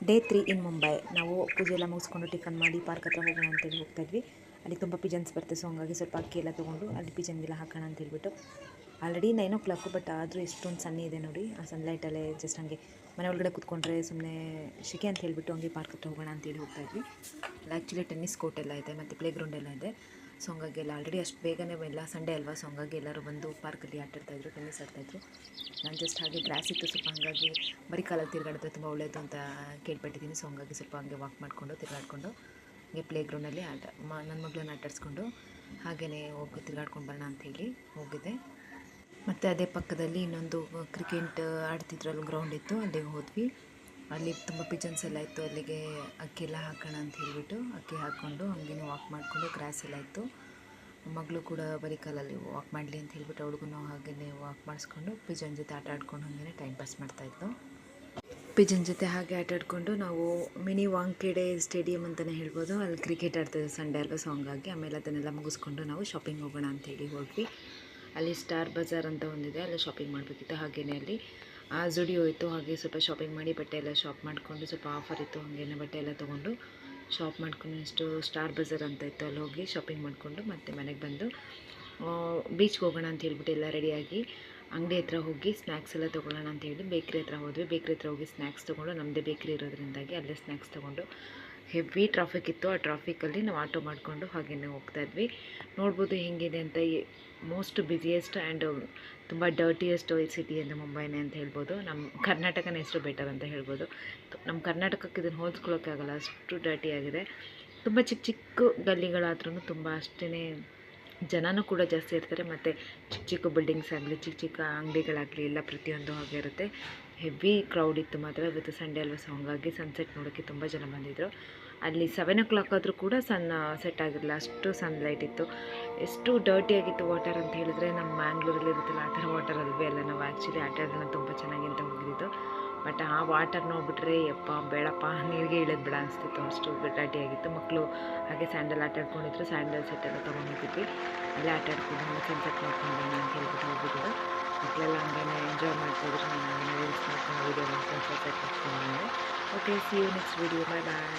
Day 3 ಇನ್ ಮುಂಬೈ. ನಾವು ಪೂಜೆ ಎಲ್ಲ ಮುಗಿಸ್ಕೊಂಡು ಟಿಫನ್ ಮಾಡಿ ಪಾರ್ಕ್ ಹತ್ರ ಹೋಗೋಣ ಅಂತೇಳಿ ಹೋಗ್ತಾಯಿದ್ವಿ. ಅಲ್ಲಿ ತುಂಬ ಪಿಜನ್ಸ್ ಬರುತ್ತೆ, ಸೊ ಹಂಗಾಗಿ ಸ್ವಲ್ಪ ಅಕ್ಕಿ ಎಲ್ಲ ತೊಗೊಂಡು ಅಲ್ಲಿ ಪಿಜನ್ಗೆಲ್ಲ ಹಾಕೋಣ ಅಂತ ಹೇಳ್ಬಿಟ್ಟು. ಆಲ್ರೆಡಿ 9 o'clock, ಬಟ್ ಆದರೂ ಎಷ್ಟೊಂದು ಸನ್ನಿ ಇದೆ ನೋಡಿ. ಆ ಸನ್ಲೈಟಲ್ಲೇ ಜಸ್ಟ್ ಹಾಗೆ ಮನೆ ಒಳಗಡೆ ಕೂತ್ಕೊಂಡ್ರೆ ಸುಮ್ಮನೆ ಶಿಕೆ ಅಂತ ಹೇಳ್ಬಿಟ್ಟು ಹಂಗೆ ಪಾರ್ಕ್ ಹತ್ರ ಹೋಗೋಣ ಅಂತೇಳಿ ಹೋಗ್ತಾಯಿದ್ವಿ. ಅಲ್ಲಿ ಆ್ಯಕ್ಚುಲಿ ಟೆನ್ನಿಸ್ ಕೋರ್ಟ್ ಎಲ್ಲ ಇದೆ ಮತ್ತು ಪ್ಲೇ ಗ್ರೌಂಡ್ ಎಲ್ಲ ಇದೆ. ಸೊ ಹಂಗಾಗಿ ಎಲ್ಲ ಆಲ್ರೆಡಿ ಅಷ್ಟು ಬೇಗನೆ ಎಲ್ಲ ಸಂಡೇ ಅಲ್ವಾ, ಸೊ ಹಂಗಾಗಿ ಎಲ್ಲರೂ ಬಂದು ಪಾರ್ಕಲ್ಲಿ ಆಟಾಡ್ತಾಯಿದ್ರು, ಟೆನ್ನಿಸ್ ಆಡ್ತಾಯಿದ್ರು. ನಾನು ಜಸ್ಟ್ ಹಾಗೆ ಗ್ರಾಸ್ ಇತ್ತು ಸ್ವಲ್ಪ, ಹಾಗಾಗಿ ಬರೀ ಕಾಲಲ್ಲಿ ತಿರುಗಾಡಿದ್ರೆ ತುಂಬ ಒಳ್ಳೆಯದು ಅಂತ ಕೇಳ್ಪಟ್ಟಿದ್ದೀನಿ. ಸೊ ಹಂಗಾಗಿ ಸ್ವಲ್ಪ ಹಂಗೆ ವಾಕ್ ಮಾಡಿಕೊಂಡು ತಿರುಗಾಡ್ಕೊಂಡು ಹಾಗೆ ಪ್ಲೇ ಗ್ರೌಂಡಲ್ಲಿ ನನ್ನ ಮಗಳನ್ನ ಆಟಾಡಿಸ್ಕೊಂಡು ಹಾಗೆಯೇ ಹೋಗಿ ತಿರುಗಾಡ್ಕೊಂಡು ಬರೋಣ ಅಂಥೇಳಿ ಹೋಗಿದ್ದೆ. ಮತ್ತು ಅದೇ ಪಕ್ಕದಲ್ಲಿ ಇನ್ನೊಂದು ಕ್ರಿಕೆಟ್ ಆಡ್ತಿದ್ರಲ್ಲ ಗ್ರೌಂಡ್ ಇತ್ತು, ಅಲ್ಲಿಗೆ ಹೋದ್ವಿ. ಅಲ್ಲಿ ತುಂಬ ಪಿಜನ್ಸ್ ಎಲ್ಲ ಇತ್ತು, ಅಲ್ಲಿಗೆ ಅಕ್ಕಿ ಎಲ್ಲ ಹಾಕೋಣ ಅಂತ ಹೇಳಿಬಿಟ್ಟು ಅಕ್ಕಿ ಹಾಕ್ಕೊಂಡು ಹಂಗೇ ವಾಕ್ ಮಾಡಿಕೊಂಡು ಗ್ರಾಸ್ ಎಲ್ಲ ಇತ್ತು. ಮಗಳು ಕೂಡ ಬರೀ ಕಾಲಲ್ಲಿ ವಾಕ್ ಮಾಡಲಿ ಅಂತ ಹೇಳ್ಬಿಟ್ಟು ಅವಳಿಗೂ ಹಾಗೆಯೇ ವಾಕ್ ಮಾಡಿಸ್ಕೊಂಡು ಪಿಜನ್ ಜೊತೆ ಆಟ ಆಡ್ಕೊಂಡು ಹಾಗೇ ಟೈಮ್ ಪಾಸ್ ಮಾಡ್ತಾಯಿತ್ತು. ಪಿಜನ್ ಜೊತೆ ಹಾಗೆ ಆಟ ಆಡಿಕೊಂಡು ನಾವು ಮಿನಿ ವಾಂಖೇಡೆ ಸ್ಟೇಡಿಯಂ ಅಂತಲೇ ಹೇಳ್ಬೋದು, ಅಲ್ಲಿ ಕ್ರಿಕೆಟ್ ಆಡ್ತಿದ್ದೆ ಸಂಡೇ ಅಲ್ವಾ. ಸೊ ಹಂಗಾಗಿ ಆಮೇಲೆ ಅದನ್ನೆಲ್ಲ ಮುಗಿಸ್ಕೊಂಡು ನಾವು ಶಾಪಿಂಗ್ ಹೋಗೋಣ ಅಂಥೇಳಿ ಹೋದ್ವಿ. ಅಲ್ಲಿ ಸ್ಟಾರ್ ಬಜಾರ್ ಅಂತ ಒಂದಿದೆ, ಅಲ್ಲಿ ಶಾಪಿಂಗ್ ಮಾಡಬೇಕಿತ್ತು. ಹಾಗೆಯೇ ಅಲ್ಲಿ ಜುಡಿಯೋ ಇತ್ತು, ಹಾಗೆ ಸ್ವಲ್ಪ ಶಾಪಿಂಗ್ ಮಾಡಿ ಬಟ್ಟೆ ಎಲ್ಲ ಶಾಪ್ ಮಾಡಿಕೊಂಡು, ಸ್ವಲ್ಪ ಆಫರ್ ಇತ್ತು, ಹಾಗೇನೆ ಬಟ್ಟೆ ಎಲ್ಲ ತೊಗೊಂಡು ಶಾಪ್ ಮಾಡ್ಕೊಂಡು ನೆಕ್ಸ್ಟು ಸ್ಟಾರ್ ಬಜಾರ್ ಅಂತ ಇತ್ತು, ಅಲ್ಲಿ ಹೋಗಿ ಶಾಪಿಂಗ್ ಮಾಡಿಕೊಂಡು ಮತ್ತೆ ಮನೆಗೆ ಬಂದು ಬೀಚ್ಗೆ ಹೋಗೋಣ ಅಂತ ಹೇಳ್ಬಿಟ್ಟು ಎಲ್ಲ ರೆಡಿಯಾಗಿ ಅಂಗಡಿ ಹತ್ರ ಹೋಗಿ ಸ್ನ್ಯಾಕ್ಸ್ ಎಲ್ಲ ತೊಗೊಳ್ಳೋಣ ಅಂತ ಹೇಳಿ ಬೇಕ್ರಿ ಹತ್ರ ಹೋದ್ವಿ. ಬೇಕ್ರಿ ಹತ್ರ ಹೋಗಿ ಸ್ನ್ಯಾಕ್ಸ್ ತೊಗೊಂಡು, ನಮ್ಮದೇ ಬೇಕ್ರಿ ಇರೋದ್ರಿಂದಾಗಿ ಅಲ್ಲೇ ಸ್ನ್ಯಾಕ್ಸ್ ತೊಗೊಂಡು ಹೆವಿ ಟ್ರಾಫಿಕ್ ಇತ್ತು. ಆ ಟ್ರಾಫಿಕಲ್ಲಿ ನಾವು ಆಟೋ ಮಾಡಿಕೊಂಡು ಹಾಗೆಯೇ ಹೋಗ್ತಾಯಿದ್ವಿ. ನೋಡ್ಬೋದು ಹೇಗಿದೆ ಅಂತ. ಮೋಸ್ಟ್ ಬ್ಯುಸಿಯೆಸ್ಟ್ ಆ್ಯಂಡ್ ತುಂಬ ಡರ್ಟಿಯೆಸ್ಟ್ ಸಿಟಿ ಅಂದರೆ ಮುಂಬೈನೇ ಅಂತ ಹೇಳ್ಬೋದು. ನಮ್ಮ ಕರ್ನಾಟಕನೇ ಎಷ್ಟು ಬೆಟರ್ ಅಂತ ಹೇಳ್ಬೋದು. ನಮ್ಮ ಕರ್ನಾಟಕಕ್ಕೆ ಇದನ್ನು ಹೋಲಿಸ್ಕೊಳ್ಳೋಕ್ಕೆ ಆಗೋಲ್ಲ, ಅಷ್ಟು ಡರ್ಟಿ ಆಗಿದೆ. ತುಂಬ ಚಿಕ್ಕ ಚಿಕ್ಕ ಗಲ್ಲಿಗಳಾದ್ರೂ ತುಂಬ ಅಷ್ಟೇ ಜನನೂ ಕೂಡ ಜಾಸ್ತಿ ಇರ್ತಾರೆ. ಮತ್ತು ಚಿಕ್ಕ ಚಿಕ್ಕ ಬಿಲ್ಡಿಂಗ್ಸ್ ಆಗಲಿ, ಚಿಕ್ಕ ಚಿಕ್ಕ ಅಂಗಡಿಗಳಾಗಲಿ ಎಲ್ಲ ಪ್ರತಿಯೊಂದು ಹಾಗೆ ಇರುತ್ತೆ. ಹೆವಿ ಕ್ರೌಡ್ ಇತ್ತು ಮಾತ್ರ. ಇವತ್ತು ಸಂಡೇ ಅಲ್ವಾ, ಸೊ ಹಂಗಾಗಿ ಸನ್ಸೆಟ್ ನೋಡೋಕ್ಕೆ ತುಂಬ ಜನ ಬಂದಿದ್ದರು. ಅಲ್ಲಿ 7 o'clock ಆದರೂ ಕೂಡ ಸೆಟ್ ಆಗಿರಲಿಲ್ಲ, ಅಷ್ಟು ಸನ್ಲೈಟ್ ಇತ್ತು. ಎಷ್ಟು ಡರ್ಟಿಯಾಗಿತ್ತು ವಾಟರ್ ಅಂತ ಹೇಳಿದ್ರೆ, ನಮ್ಮ ಮ್ಯಾಂಗ್ಳೂರಲ್ಲಿ ಇರುತ್ತಲ್ಲ ಆ ಥರ ವಾಟರ್ ಅಲ್ವೇ ಅಲ್ಲ. ನಾವು ಆ್ಯಕ್ಚುಲಿ ಆಟಾಡೋಣ ತುಂಬ ಚೆನ್ನಾಗಿ ಅಂತ ಹೋಗಿದ್ದು, ಬಟ್ ಆ ವಾಟರ್ ನೋಡಿಬಿಟ್ರೆ ಯಪ್ಪ ಬೇಡಪ್ಪ ನೀರಿಗೆ ಇಳಿದು ಬೇಡ ಅನಿಸ್ತಿತ್ತು, ಅಷ್ಟು ಡರ್ಟಿಯಾಗಿತ್ತು. ಮಕ್ಕಳು ಹಾಗೆ ಸ್ಯಾಂಡಲ್ ಆಟಾಡ್ಕೊಂಡಿದ್ರು, ಸ್ಯಾಂಡಲ್ ಸೆಟ್ ಎಲ್ಲ ತೊಗೊಂಡೋಗಿದ್ವಿ. ಅಲ್ಲೇ ಆಟಾಡ್ಕೊಂಡು ಸನ್ಸೆಟ್ ನೋಡ್ಕೊಂಡು ಅಂತ ಹೇಳ್ಬಿಟ್ಟು ಹೋಗಿದ್ದು. ಮಕ್ಕಳೆಲ್ಲ ಹಂಗೇ ಎಂಜಾಯ್ ಮಾಡ್ತಾಯಿದ್ರು. ನಾನು ರೀಲ್ಸ್ ಮಾಡ್ಕೊಂಡು ವೀಡಿಯೋ ಮಾಡ್ಕೊಂಡು ಸನ್ಸೆಟ್ ಮಾಡ್ಕೊಂಡು. Okay, see you next video, bye bye.